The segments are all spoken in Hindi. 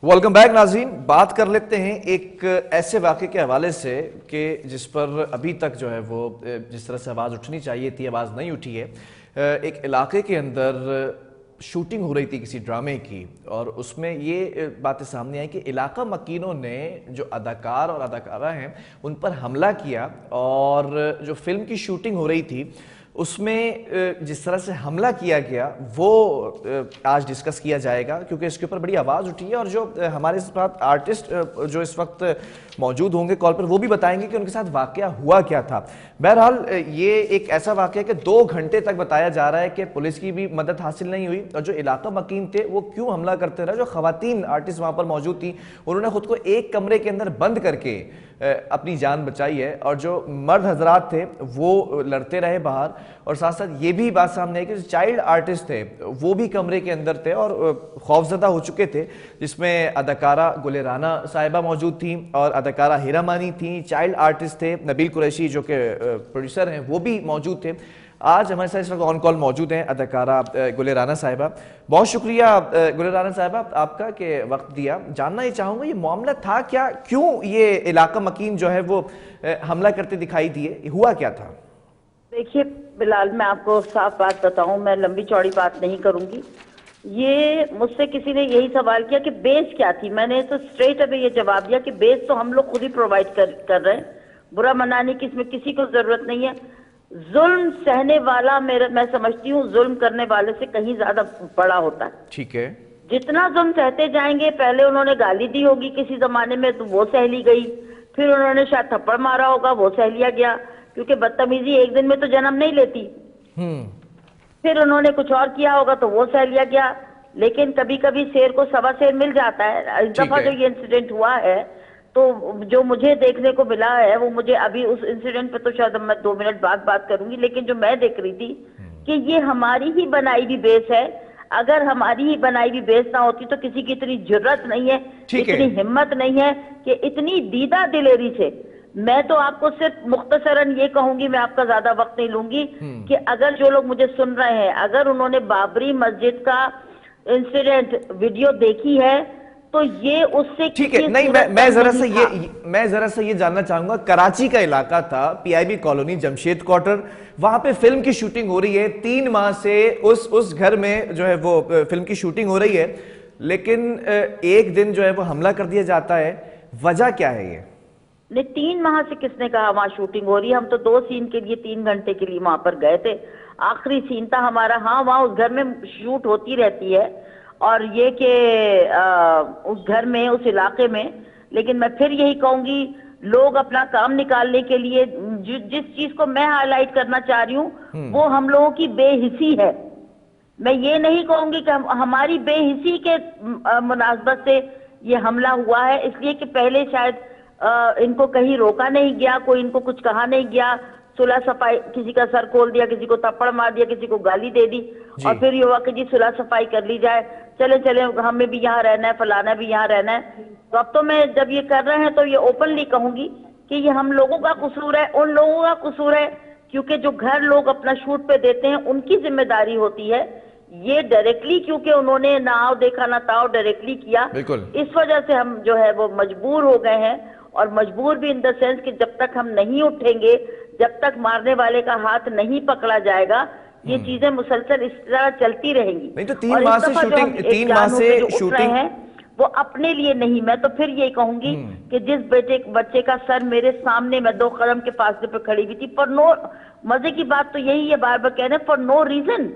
वेलकम बैक नाज़रीन। बात कर लेते हैं एक ऐसे वाक़े के हवाले से कि जिस पर अभी तक जो है वो जिस तरह से आवाज़ उठनी चाहिए थी आवाज़ नहीं उठी है। एक इलाके के अंदर शूटिंग हो रही थी किसी ड्रामे की और उसमें ये बातें सामने आई कि इलाका मकीनों ने जो अदाकार और अदाकारा हैं उन पर हमला किया और जो फिल्म की शूटिंग हो रही थी उसमें जिस तरह से हमला किया गया वो आज डिस्कस किया जाएगा, क्योंकि इसके ऊपर बड़ी आवाज़ उठी है और जो हमारे साथ आर्टिस्ट जो इस वक्त मौजूद होंगे कॉल पर वो भी बताएंगे कि उनके साथ वाकया हुआ क्या था। बहरहाल ये एक ऐसा वाकया कि 2 घंटे तक बताया जा रहा है कि पुलिस की भी मदद हासिल नहीं हुई और जो इलाका मकीन थे वो क्यों हमला करते रहे। जो खवातीन आर्टिस्ट वहाँ पर मौजूद थी उन्होंने खुद को एक कमरे के अंदर बंद करके अपनी जान बचाई है और जो मर्द हजरात थे वो लड़ते रहे बाहर। और साथ साथ ये भी बात सामने आई कि जो चाइल्ड आर्टिस्ट थे वो भी कमरे के अंदर थे और खौफजदा हो चुके थे, जिसमें अदाकारा गुल राना साहिबा मौजूद थी और अदाकारा हीरा मानी थी। चाइल्ड आर्टिस्ट थे नबील कुरैशी जो कि प्रोड्यूसर हैं वो भी मौजूद थे। आज हमारे साथ इस वक्त ऑन कॉल मौजूद हैं अदाकारा गुल राना साहिबा। बहुत शुक्रिया गुल राना साहिबा आपका कि वक्त दिया। जानना ये चाहूँगा ये मामला था क्या, क्यों ये इलाका मकीन जो है वो हमला करते दिखाई दिए, हुआ क्या था? देखिए बिलाल, मैं आपको साफ बात बताऊं, मैं लंबी चौड़ी बात नहीं करूंगी। ये मुझसे किसी ने यही सवाल किया कि बेस क्या थी। मैंने तो स्ट्रेट अवे ये जवाब दिया कि बेस तो हम लोग खुद ही प्रोवाइड कर रहे हैं। बुरा मनाने की इसमें किसी को जरूरत नहीं है। जुल्म सहने वाला मैं समझती हूँ जुल्म करने वाले से कहीं ज्यादा बड़ा होता है। ठीक है। जितना जुल्म सहते जाएंगे, पहले उन्होंने गाली दी होगी किसी जमाने में तो वो सह ली गई, फिर उन्होंने शायद थप्पड़ मारा होगा वो सह लिया गया, क्योंकि बदतमीजी एक दिन में तो जन्म नहीं लेती। फिर उन्होंने कुछ और किया होगा तो वो सह लिया गया। लेकिन कभी कभी शेर को सवा शेर मिल जाता है। इस दफा जो ये इंसिडेंट हुआ है तो जो मुझे देखने को मिला है वो मुझे अभी उस इंसिडेंट पे तो शायद मैं 2 मिनट बाद बात करूंगी, लेकिन जो मैं देख रही थी कि ये हमारी ही बनाई हुई बेस है। अगर हमारी ही बनाई हुई बेस ना होती तो किसी की इतनी जरूरत नहीं है, इतनी हिम्मत नहीं है कि इतनी दीदा दिलेरी से। मैं तो आपको सिर्फ मुख्तसरन ये कहूंगी, मैं आपका ज्यादा वक्त नहीं लूंगी, कि अगर जो लोग मुझे सुन रहे हैं अगर उन्होंने बाबरी मस्जिद का इंसिडेंट वीडियो देखी है तो ये उससे ठीक है। नहीं, मैं जरा सा ये जानना चाहूंगा, कराची का इलाका था, पीआईबी कॉलोनी, जमशेद क्वार्टर, वहां पे फिल्म की शूटिंग हो रही है। 3 माह से उस घर में जो है वो फिल्म की शूटिंग हो रही है, लेकिन एक दिन जो है वो हमला कर दिया जाता है। वजह क्या है ये? नहीं, 3 माह से किसने कहा वहां शूटिंग हो रही है? हम तो 2 सीन के लिए 3 घंटे के लिए वहां पर गए थे। आखिरी सीन था हमारा। हाँ, वहां उस घर में शूट होती रहती है और ये कि उस घर में उस इलाके में, लेकिन मैं फिर यही कहूंगी लोग अपना काम निकालने के लिए जिस चीज को मैं हाईलाइट करना चाह रही हूँ वो हम लोगों की बेहिसी है। मैं ये नहीं कहूंगी कि हमारी बेहिसी के मुनासबत से ये हमला हुआ है, इसलिए कि पहले शायद इनको कहीं रोका नहीं गया, कोई इनको कुछ कहा नहीं गया, सुलह सफाई, किसी का सर खोल दिया, किसी को थप्पड़ मार दिया, किसी को गाली दे दी और फिर ये हुआ कि जी सुलह सफाई कर ली जाए, चले चले हमें भी यहाँ रहना है, फलाना भी यहाँ रहना है। तो अब तो मैं जब ये कर रहे हैं तो ये ओपनली कहूंगी कि ये हम लोगों का कसूर है, उन लोगों का कसूर है, क्योंकि जो घर लोग अपना शूट पे देते हैं उनकी जिम्मेदारी होती है। ये डायरेक्टली क्योंकि उन्होंने ना आओ देखा ना ताओ डायरेक्टली किया, इस वजह से हम जो है वो मजबूर हो गए हैं। और मजबूर भी इन द सेंस कि जब तक हम नहीं उठेंगे, जब तक मारने वाले का हाथ नहीं पकड़ा जाएगा, ये चीजें मुसलसल इस तरह चलती रहेंगी। नहीं तो 3 माह से शूटिंग है वो अपने लिए नहीं। मैं तो फिर ये कहूंगी कि जिस बच्चे का सर मेरे सामने, मैं 2 कदम के फासले पे खड़ी हुई थी, फॉर नो, मजे की बात तो यही है, बार बार कह रहे हैं, फॉर नो रीजन।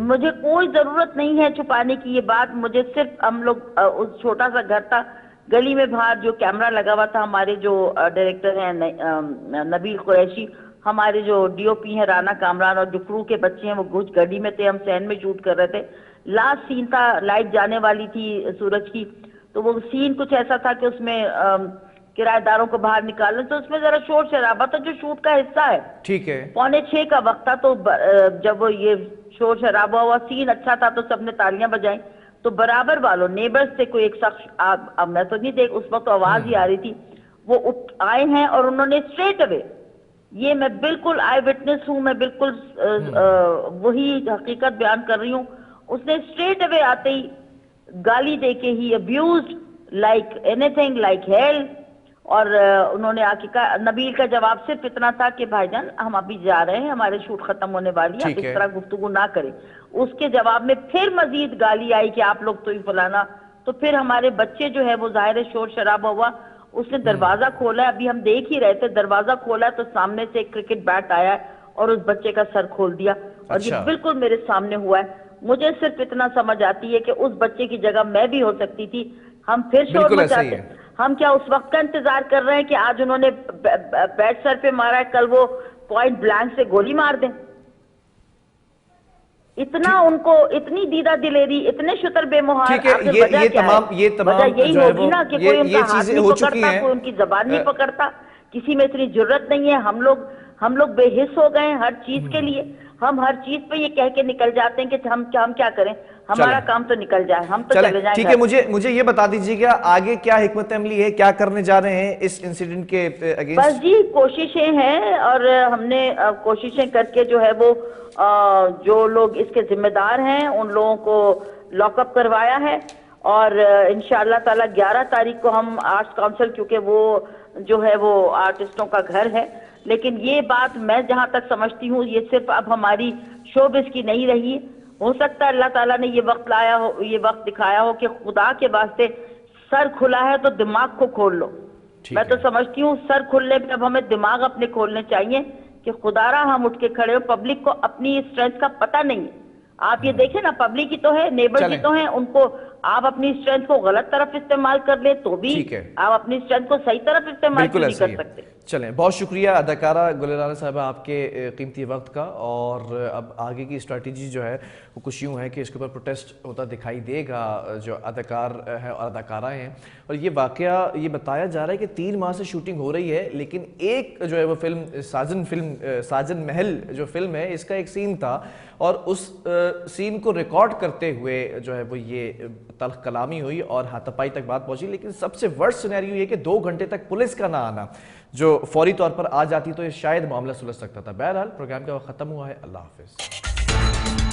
मुझे कोई जरूरत नहीं है छुपाने की ये बात। मुझे सिर्फ हम लोग उस छोटा सा घर था, गली में बाहर जो कैमरा लगा हुआ था, हमारे जो डायरेक्टर हैं नबील कुरैशी, हमारे जो डीओपी हैं राना कामरान और जो क्रू के बच्चे हैं वो कुछ गड्डी में थे, हम सैन में शूट कर रहे थे। लास्ट सीन था, लाइट जाने वाली थी सूरज की, तो वो सीन कुछ ऐसा था कि उसमें किराएदारों को बाहर निकालना, तो उसमें जरा शोर शराबा था जो शूट का हिस्सा है। ठीक है। 5:45 का वक्त था, तो जब वो ये शोर शराबा हुआ, सीन अच्छा था तो सबने तालियां बजाई, तो बराबर वालों नेबर्स से कोई एक शख्स, अब मैं तो नहीं देख, उस वक्त तो आवाज ही आ रही थी, वो आए हैं और उन्होंने स्ट्रेट अवे, ये मैं बिल्कुल आई विटनेस हूं, मैं बिल्कुल वही हकीकत बयान कर रही हूँ, उसने स्ट्रेट अवे आते ही गाली दे के ही abused like anything like hell. और उन्होंने आके कहा, नबील का जवाब सिर्फ इतना था कि भाईजान हम अभी जा रहे हैं, हमारे शूट खत्म होने वाली है, ठीक इस है। तरह गुफ्तगू ना करें। उसके जवाब में फिर मजीद गाली आई कि आप लोग तो ही फलाना। तो फिर हमारे बच्चे जो है वो जाहिर है शोर शराबा हुआ, उसने दरवाजा खोला है, अभी हम देख ही रहे थे, दरवाजा खोला है तो सामने से एक क्रिकेट बैट आया है और उस बच्चे का सर खोल दिया। और अच्छा। ये बिल्कुल मेरे सामने हुआ है। मुझे सिर्फ इतना समझ आती है कि उस बच्चे की जगह मैं भी हो सकती थी, हम फिर शोर बिल्कुल ऐसा ही मचाते। है। हम क्या उस वक्त का इंतजार कर रहे हैं कि आज उन्होंने बैट सर पे मारा है, कल वो पॉइंट ब्लैंक से गोली मार दें? इतना उनको, इतनी दीदा दिलेरी, इतने शुतर बेमुहार, ठीक है, आखिर ये वजह क्या है? वजह यही जो है होगी वो ना कि ये कोई उनका हाथ चीजें नहीं हो चुकी पकड़ता, हैं। कोई उनकी जबान नहीं पकड़ता, किसी में इतनी जरूरत नहीं है। हम लोग बेहिस हो गए हैं हर चीज के लिए। हम हर चीज पे ये कह के निकल जाते हैं कि हम क्या करें, हमारा काम तो निकल जाए, हम तो चले जाएं ठीक घर। है, मुझे ये बता दीजिएगा आगे क्या हिकमत अमली है, क्या करने जा रहे हैं इस इंसिडेंट के बस अगेंस्ट? जी कोशिशें हैं, और हमने कोशिशें करके जो है वो जो लोग इसके जिम्मेदार हैं उन लोगों को लॉकअप करवाया है। और इंशाअल्लाह ताला 11 तारीख को हम आर्ट्स काउंसिल, क्योंकि वो जो है वो आर्टिस्टों का घर है, लेकिन ये बात मैं जहां तक समझती हूँ ये सिर्फ अब हमारी शोबिस की नहीं रही। हो सकता है अल्लाह ताला ने ये वक्त लाया हो, ये वक्त दिखाया हो कि खुदा के वास्ते सर खुला है तो दिमाग को खोल लो। मैं तो समझती हूँ सर खुलने पे अब हमें दिमाग अपने खोलने चाहिए कि खुदारा हम उठ के खड़े हो। पब्लिक को अपनी स्ट्रेंथ का पता नहीं है। आप ये देखें ना, पब्लिक ही तो है, नेबर की तो है, उनको आप अपनी स्ट्रेंथ को गलत तरफ इस्तेमाल कर ले तो भी आप अपनी स्ट्रेंथ को सही तरफ इस्तेमाल क्यों नहीं कर सकते? चलें, बहुत शुक्रिया अदाकारा गुल राना साहबा आपके कीमती वक्त का। और अब आगे की स्ट्रैटेजी जो है वो कुछ यूँ है कि इसके ऊपर प्रोटेस्ट होता दिखाई देगा जो अदाकार है और अदाकारा हैं। और ये वाकया ये बताया जा रहा है कि 3 माह से शूटिंग हो रही है, लेकिन एक जो है वो साजन महल जो फिल्म है इसका एक सीन था और उस सीन को रिकॉर्ड करते हुए जो है वो ये तल्ख कलामी हुई और हाथापाई तक बात पहुंची। लेकिन सबसे वर्स्ट सिनेरियो ये कि 2 घंटे तक पुलिस का ना आना जो फौरी तौर पर आ जाती तो ये शायद मामला सुलझ सकता था। बहरहाल प्रोग्राम का वक्त खत्म हुआ है। अल्लाह हाफिज।